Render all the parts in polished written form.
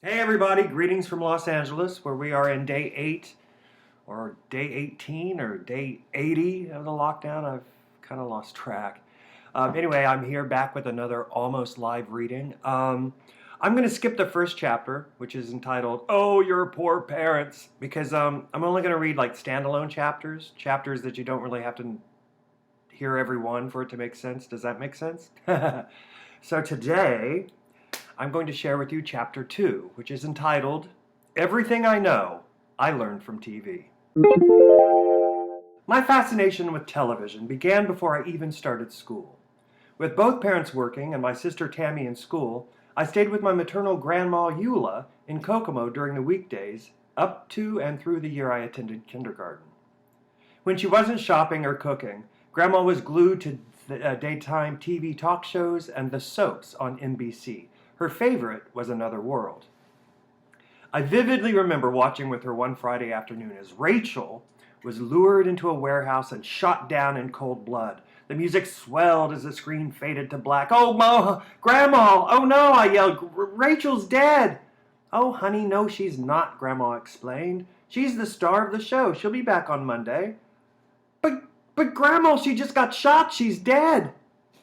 Hey everybody, greetings from Los Angeles, where we are in day 8 or day 18 or day 80 of the lockdown. I've kind of lost track. Anyway, I'm here back with another almost live reading. I'm going to skip the first chapter, which is entitled, Oh, Your Poor Parents, because I'm only going to read like standalone chapters that you don't really have to hear every one for it to make sense. Does that make sense? So today, I'm going to share with you Chapter 2, which is entitled, Everything I Know I Learned from TV. My fascination with television began before I even started school. With both parents working and my sister Tammy in school, I stayed with my maternal grandma Eula in Kokomo during the weekdays, up to and through the year I attended kindergarten. When she wasn't shopping or cooking, Grandma was glued to the daytime TV talk shows and the soaps on NBC. Her favorite was Another World. I vividly remember watching with her one Friday afternoon as Rachel was lured into a warehouse and shot down in cold blood. The music swelled as the screen faded to black. Oh, Grandma! Oh no, I yelled. Rachel's dead! Oh, honey, no, she's not, Grandma explained. She's the star of the show. She'll be back on Monday. But Grandma, she just got shot. She's dead.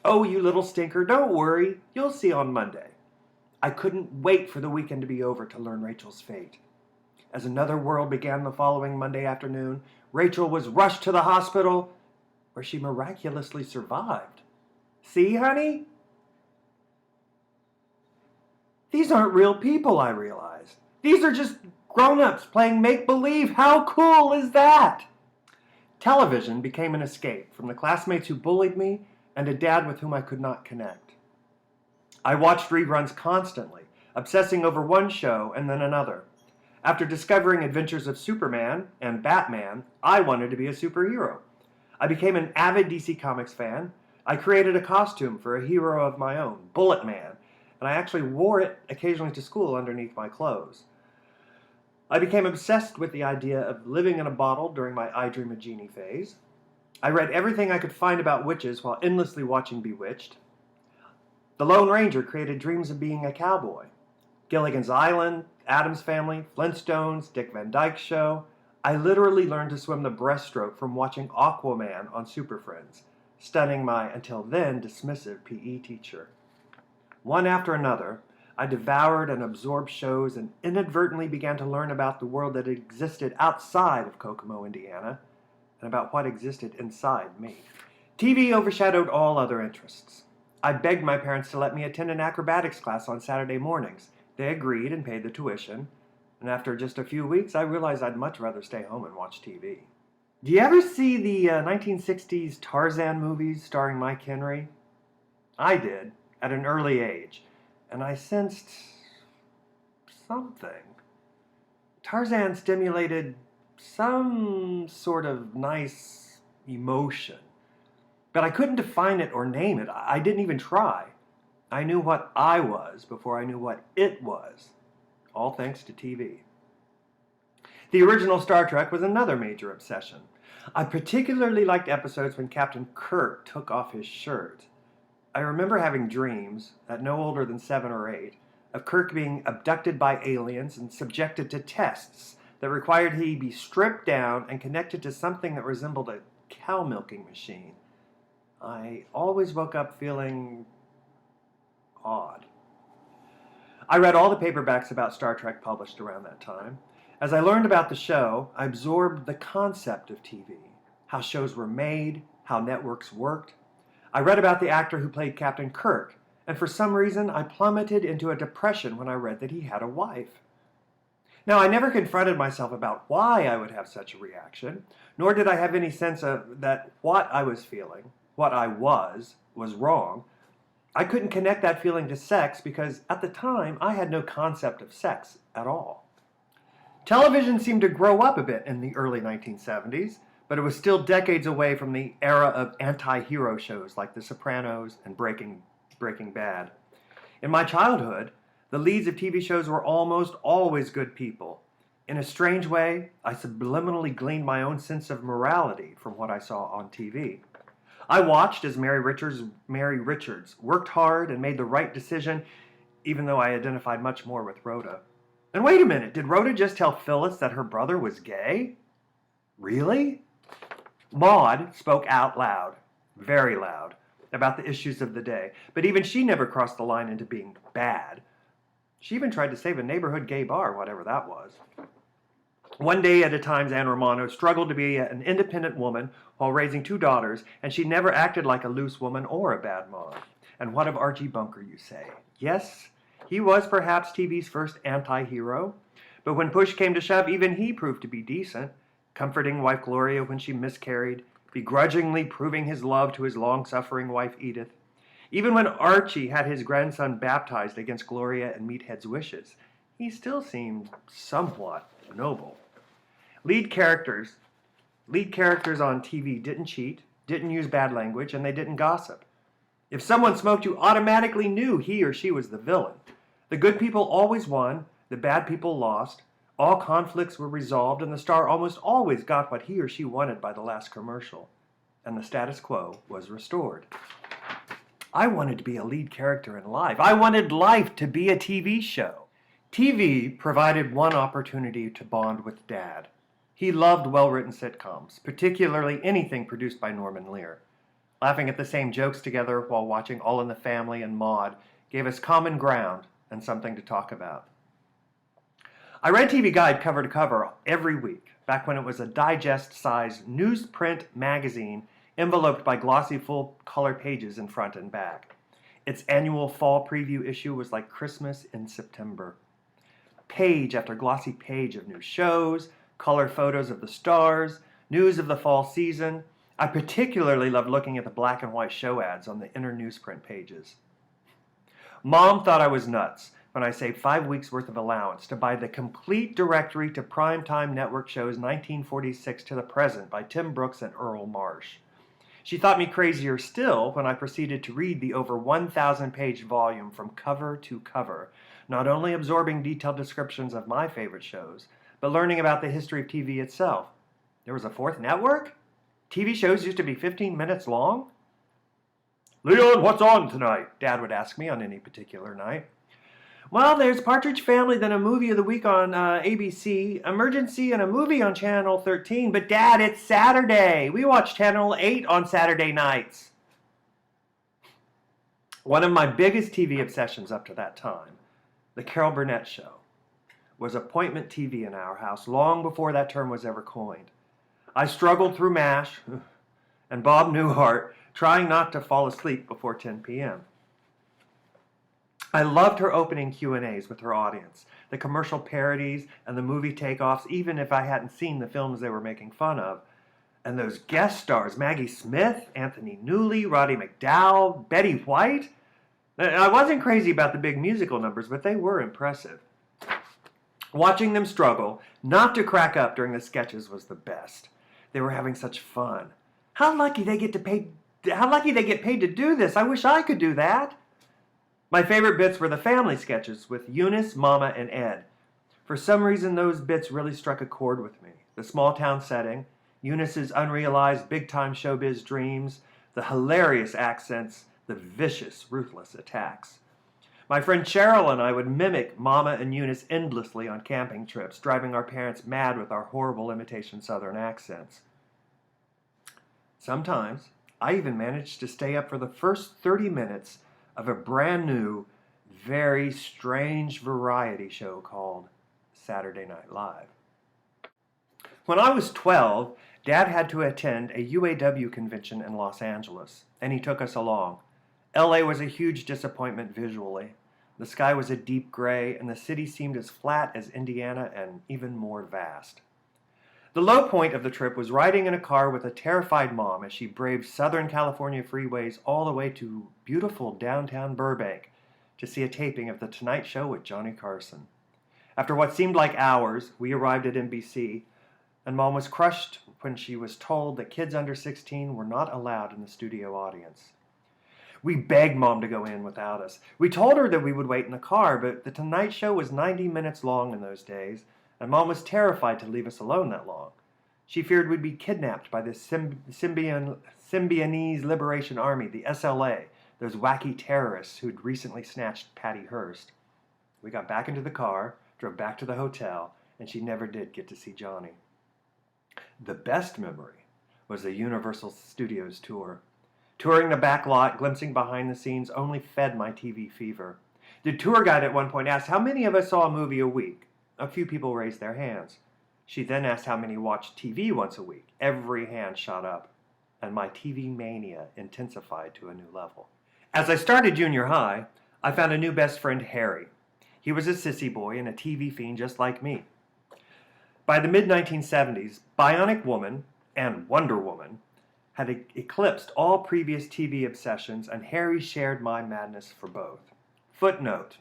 Oh, you little stinker, don't worry. You'll see on Monday. I couldn't wait for the weekend to be over to learn Rachel's fate. As Another World began the following Monday afternoon, Rachel was rushed to the hospital, where she miraculously survived. See, honey? These aren't real people, I realized. These are just grown-ups playing make-believe. How cool is that? Television became an escape from the classmates who bullied me and a dad with whom I could not connect. I watched reruns constantly, obsessing over one show and then another. After discovering Adventures of Superman and Batman, I wanted to be a superhero. I became an avid DC Comics fan. I created a costume for a hero of my own, Bullet Man, and I actually wore it occasionally to school underneath my clothes. I became obsessed with the idea of living in a bottle during my Dream of Jeannie phase. I read everything I could find about witches while endlessly watching Bewitched. The Lone Ranger created dreams of being a cowboy. Gilligan's Island, Addams Family, Flintstones, Dick Van Dyke Show. I literally learned to swim the breaststroke from watching Aquaman on Super Friends, stunning my, until then, dismissive PE teacher. One after another, I devoured and absorbed shows and inadvertently began to learn about the world that existed outside of Kokomo, Indiana, and about what existed inside me. TV overshadowed all other interests. I begged my parents to let me attend an acrobatics class on Saturday mornings. They agreed and paid the tuition, and after just a few weeks, I realized I'd much rather stay home and watch TV. Do you ever see the 1960s Tarzan movies starring Mike Henry? I did, at an early age, and I sensed something. Tarzan stimulated some sort of nice emotion, but I couldn't define it or name it. I didn't even try. I knew what I was before I knew what it was, all thanks to TV. The original Star Trek was another major obsession. I particularly liked episodes when Captain Kirk took off his shirt. I remember having dreams, at no older than 7 or 8, of Kirk being abducted by aliens and subjected to tests that required he be stripped down and connected to something that resembled a cow milking machine. I always woke up feeling odd. I read all the paperbacks about Star Trek published around that time. As I learned about the show, I absorbed the concept of TV, how shows were made, how networks worked. I read about the actor who played Captain Kirk, and for some reason I plummeted into a depression when I read that he had a wife. Now, I never confronted myself about why I would have such a reaction, nor did I have any sense of that what I was feeling, what I was wrong. I couldn't connect that feeling to sex because at the time I had no concept of sex at all. Television seemed to grow up a bit in the early 1970s, but it was still decades away from the era of anti-hero shows like The Sopranos and Breaking Bad. In my childhood, the leads of TV shows were almost always good people. In a strange way, I subliminally gleaned my own sense of morality from what I saw on TV. I watched as Mary Richards worked hard and made the right decision, even though I identified much more with Rhoda. And wait a minute, did Rhoda just tell Phyllis that her brother was gay? Really? Maud spoke out loud, very loud, about the issues of the day, but even she never crossed the line into being bad. She even tried to save a neighborhood gay bar, whatever that was. One day at a time, Anne Romano struggled to be an independent woman while raising 2 daughters, and she never acted like a loose woman or a bad mom. And what of Archie Bunker, you say? Yes, he was perhaps TV's first anti-hero, but when push came to shove, even he proved to be decent, comforting wife Gloria when she miscarried, begrudgingly proving his love to his long-suffering wife Edith. Even when Archie had his grandson baptized against Gloria and Meathead's wishes, he still seemed somewhat noble. Lead characters on TV didn't cheat, didn't use bad language, and they didn't gossip. If someone smoked, you automatically knew he or she was the villain. The good people always won, the bad people lost, all conflicts were resolved, and the star almost always got what he or she wanted by the last commercial. And the status quo was restored. I wanted to be a lead character in life. I wanted life to be a TV show. TV provided one opportunity to bond with Dad. He loved well-written sitcoms, particularly anything produced by Norman Lear. Laughing at the same jokes together while watching All in the Family and Maude gave us common ground and something to talk about. I read TV Guide cover to cover every week, back when it was a digest-sized newsprint magazine enveloped by glossy full-color pages in front and back. Its annual fall preview issue was like Christmas in September. Page after glossy page of new shows, color photos of the stars, news of the fall season. I particularly loved looking at the black and white show ads on the inner newsprint pages. Mom thought I was nuts when I saved 5 weeks' worth of allowance to buy the complete directory to primetime network shows 1946 to the present by Tim Brooks and Earl Marsh. She thought me crazier still when I proceeded to read the over 1,000-page volume from cover to cover, not only absorbing detailed descriptions of my favorite shows, but learning about the history of TV itself. There was a 4th network? TV shows used to be 15 minutes long? "Leon, what's on tonight?" Dad would ask me on any particular night. "Well, there's Partridge Family, then a movie of the week on ABC, Emergency, and a movie on Channel 13. But Dad, it's Saturday. We watch Channel 8 on Saturday nights." One of my biggest TV obsessions up to that time, The Carol Burnett Show, was appointment TV in our house long before that term was ever coined. I struggled through MASH and Bob Newhart, trying not to fall asleep before 10 p.m. I loved her opening Q&As with her audience, the commercial parodies and the movie takeoffs, even if I hadn't seen the films they were making fun of. And those guest stars, Maggie Smith, Anthony Newley, Roddy McDowell, Betty White. I wasn't crazy about the big musical numbers, but they were impressive. Watching them struggle not to crack up during the sketches was the best. They were having such fun. How lucky they get paid to do this. I wish I could do that. My favorite bits were the family sketches with Eunice, Mama, and Ed. For some reason, those bits really struck a chord with me. The small town setting, Eunice's unrealized big-time showbiz dreams, the hilarious accents, the vicious, ruthless attacks. My friend Cheryl and I would mimic Mama and Eunice endlessly on camping trips, driving our parents mad with our horrible imitation Southern accents. Sometimes, I even managed to stay up for the first 30 minutes of a brand new, very strange variety show called Saturday Night Live. When I was 12, Dad had to attend a UAW convention in Los Angeles, and he took us along. LA was a huge disappointment visually. The sky was a deep gray, and the city seemed as flat as Indiana and even more vast. The low point of the trip was riding in a car with a terrified mom as she braved Southern California freeways all the way to beautiful downtown Burbank to see a taping of The Tonight Show with Johnny Carson. After what seemed like hours, we arrived at NBC, and Mom was crushed when she was told that kids under 16 were not allowed in the studio audience. We begged Mom to go in without us. We told her that we would wait in the car, but The Tonight Show was 90 minutes long in those days, and Mom was terrified to leave us alone that long. She feared we'd be kidnapped by the Symbionese Liberation Army, the SLA, those wacky terrorists who'd recently snatched Patty Hearst. We got back into the car, drove back to the hotel, and she never did get to see Johnny. The best memory was the Universal Studios tour. Touring the back lot, glimpsing behind the scenes, only fed my TV fever. The tour guide at one point asked how many of us saw a movie a week. A few people raised their hands. She then asked how many watched TV once a week. Every hand shot up, and my TV mania intensified to a new level. As I started junior high, I found a new best friend, Harry. He was a sissy boy and a TV fiend just like me. By the mid-1970s, Bionic Woman and Wonder Woman had eclipsed all previous TV obsessions, and Harry shared my madness for both. Footnote.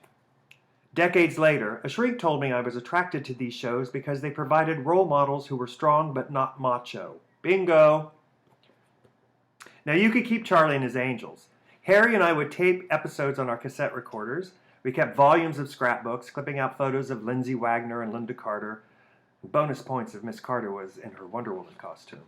Decades later, a shrink told me I was attracted to these shows because they provided role models who were strong but not macho. Bingo! Now you could keep Charlie and his Angels. Harry and I would tape episodes on our cassette recorders. We kept volumes of scrapbooks, clipping out photos of Lindsay Wagner and Linda Carter. Bonus points if Miss Carter was in her Wonder Woman costume.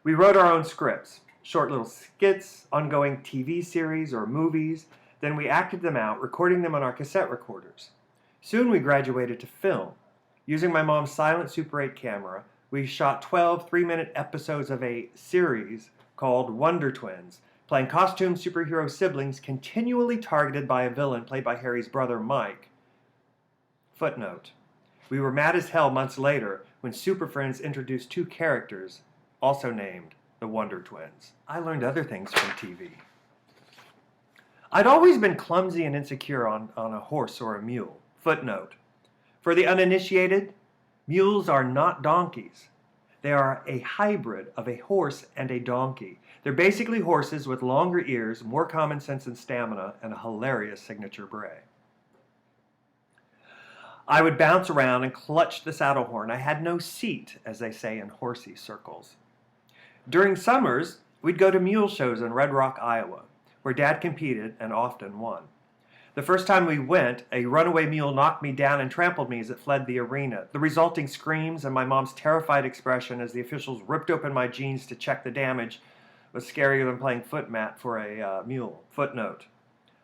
We wrote our own scripts, short little skits, ongoing TV series or movies. Then we acted them out, recording them on our cassette recorders. Soon we graduated to film. Using my mom's silent Super 8 camera, we shot 12 3-minute episodes of a series called Wonder Twins, playing costume superhero siblings continually targeted by a villain played by Harry's brother Mike. Footnote. We were mad as hell months later when Super Friends introduced two characters, also named the Wonder Twins. I learned other things from TV. I'd always been clumsy and insecure on a horse or a mule. Footnote. For the uninitiated, mules are not donkeys. They are a hybrid of a horse and a donkey. They're basically horses with longer ears, more common sense and stamina, and a hilarious signature bray. I would bounce around and clutch the saddle horn. I had no seat, as they say in horsey circles. During summers, we'd go to mule shows in Red Rock, Iowa, where Dad competed and often won. The first time we went, a runaway mule knocked me down and trampled me as it fled the arena. The resulting screams and my mom's terrified expression as the officials ripped open my jeans to check the damage was scarier than playing footmat for a mule. Footnote.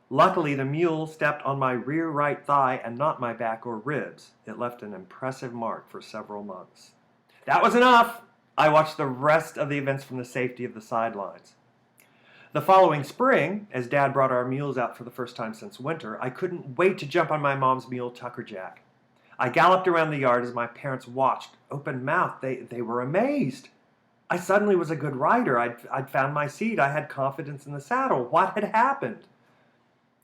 Luckily, the mule stepped on my rear right thigh and not my back or ribs. It left an impressive mark for several months. That was enough! I watched the rest of the events from the safety of the sidelines. The following spring, as Dad brought our mules out for the first time since winter, I couldn't wait to jump on my mom's mule, Tuckerjack. I galloped around the yard as my parents watched, open-mouthed. They were amazed. I suddenly was a good rider. I'd found my seat. I had confidence in the saddle. What had happened?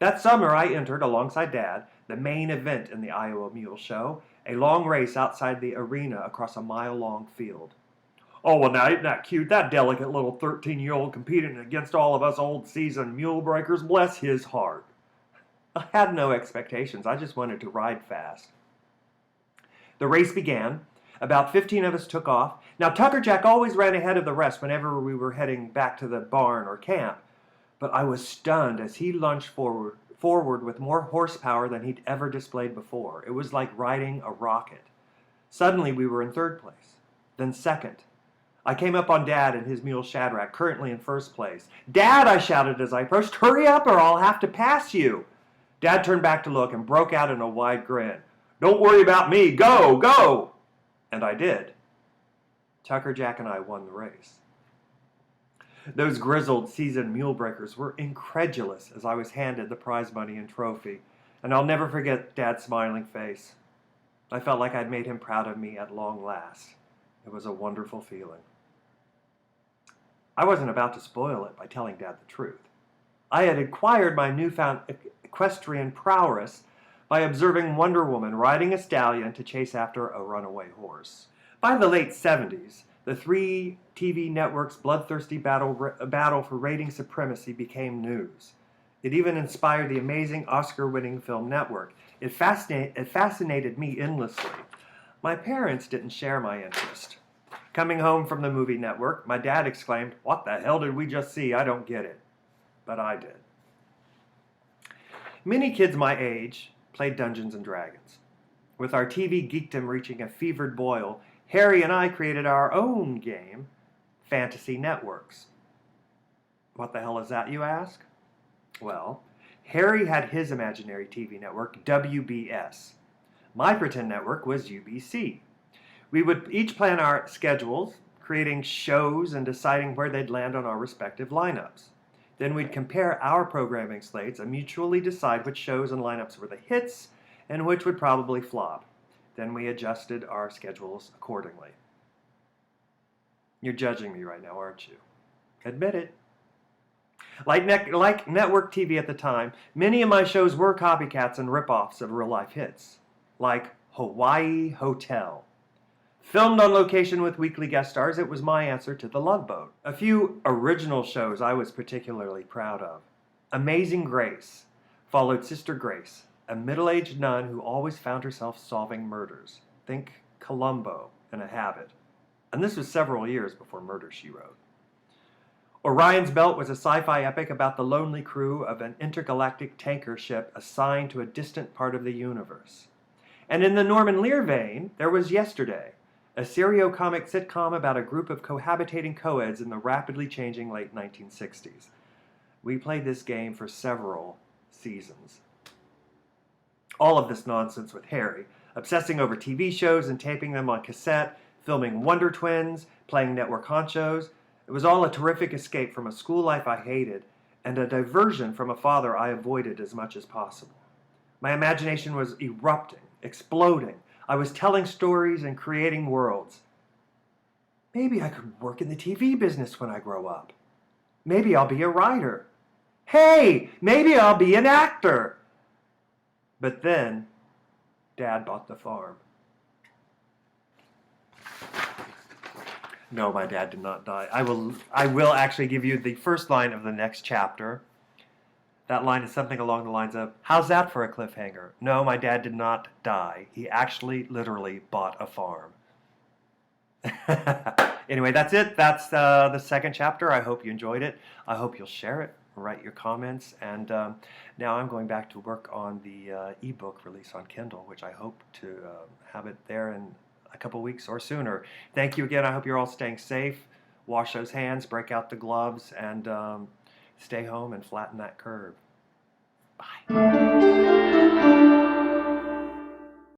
That summer, I entered, alongside Dad, the main event in the Iowa Mule Show, a long race outside the arena across a mile-long field. Oh, well, now, isn't that cute? That delicate little 13-year-old competing against all of us old-seasoned mule breakers. Bless his heart. I had no expectations. I just wanted to ride fast. The race began. About 15 of us took off. Now, Tuckerjack always ran ahead of the rest whenever we were heading back to the barn or camp. But I was stunned as he lunged forward with more horsepower than he'd ever displayed before. It was like riding a rocket. Suddenly, we were in third place, then second. I came up on Dad and his mule Shadrach, currently in first place. "Dad," I shouted as I approached, "hurry up or I'll have to pass you." Dad turned back to look and broke out in a wide grin. "Don't worry about me. Go, go!" And I did. Tuckerjack and I won the race. Those grizzled, seasoned mule breakers were incredulous as I was handed the prize money and trophy, and I'll never forget Dad's smiling face. I felt like I'd made him proud of me at long last. It was a wonderful feeling. I wasn't about to spoil it by telling Dad the truth. I had acquired my newfound equestrian prowess by observing Wonder Woman riding a stallion to chase after a runaway horse. By the late 70s, the three TV networks' bloodthirsty battle for rating supremacy became news. It even inspired the amazing Oscar-winning Film Network. It fascinated me endlessly. My parents didn't share my interest. Coming home from the movie network, my dad exclaimed, "What the hell did we just see? I don't get it." But I did. Many kids my age played Dungeons & Dragons. With our TV geekdom reaching a fevered boil, Harry and I created our own game, Fantasy Networks. What the hell is that, you ask? Well, Harry had his imaginary TV network, WBS. My pretend network was UBC. We would each plan our schedules, creating shows and deciding where they'd land on our respective lineups. Then we'd compare our programming slates and mutually decide which shows and lineups were the hits and which would probably flop. Then we adjusted our schedules accordingly. You're judging me right now, aren't you? Admit it. Like network TV at the time, many of my shows were copycats and ripoffs of real-life hits, like Hawaii Hotel. Filmed on location with weekly guest stars, it was my answer to The Love Boat. A few original shows I was particularly proud of. Amazing Grace followed Sister Grace, a middle-aged nun who always found herself solving murders. Think Columbo in a habit. And this was several years before Murder, She Wrote. Orion's Belt was a sci-fi epic about the lonely crew of an intergalactic tanker ship assigned to a distant part of the universe. And in the Norman Lear vein, there was Yesterday, a serio-comic sitcom about a group of cohabitating co-eds in the rapidly changing late 1960s. We played this game for several seasons. All of this nonsense with Harry, obsessing over TV shows and taping them on cassette, filming Wonder Twins, playing network honchos. It was all a terrific escape from a school life I hated and a diversion from a father I avoided as much as possible. My imagination was erupting, exploding. I was telling stories and creating worlds. Maybe I could work in the TV business when I grow up. Maybe I'll be a writer. Hey, maybe I'll be an actor. But then, Dad bought the farm. No, my dad did not die. I will actually give you the first line of the next chapter. That line is something along the lines of, how's that for a cliffhanger? No, my dad did not die. He actually literally bought a farm. Anyway, that's it. That's the second chapter. I hope you enjoyed it. I hope you'll share it, write your comments. And now I'm going back to work on the ebook release on Kindle, which I hope to have it there in a couple weeks or sooner. Thank you again. I hope you're all staying safe. Wash those hands, break out the gloves, and stay home and flatten that curve. Bye.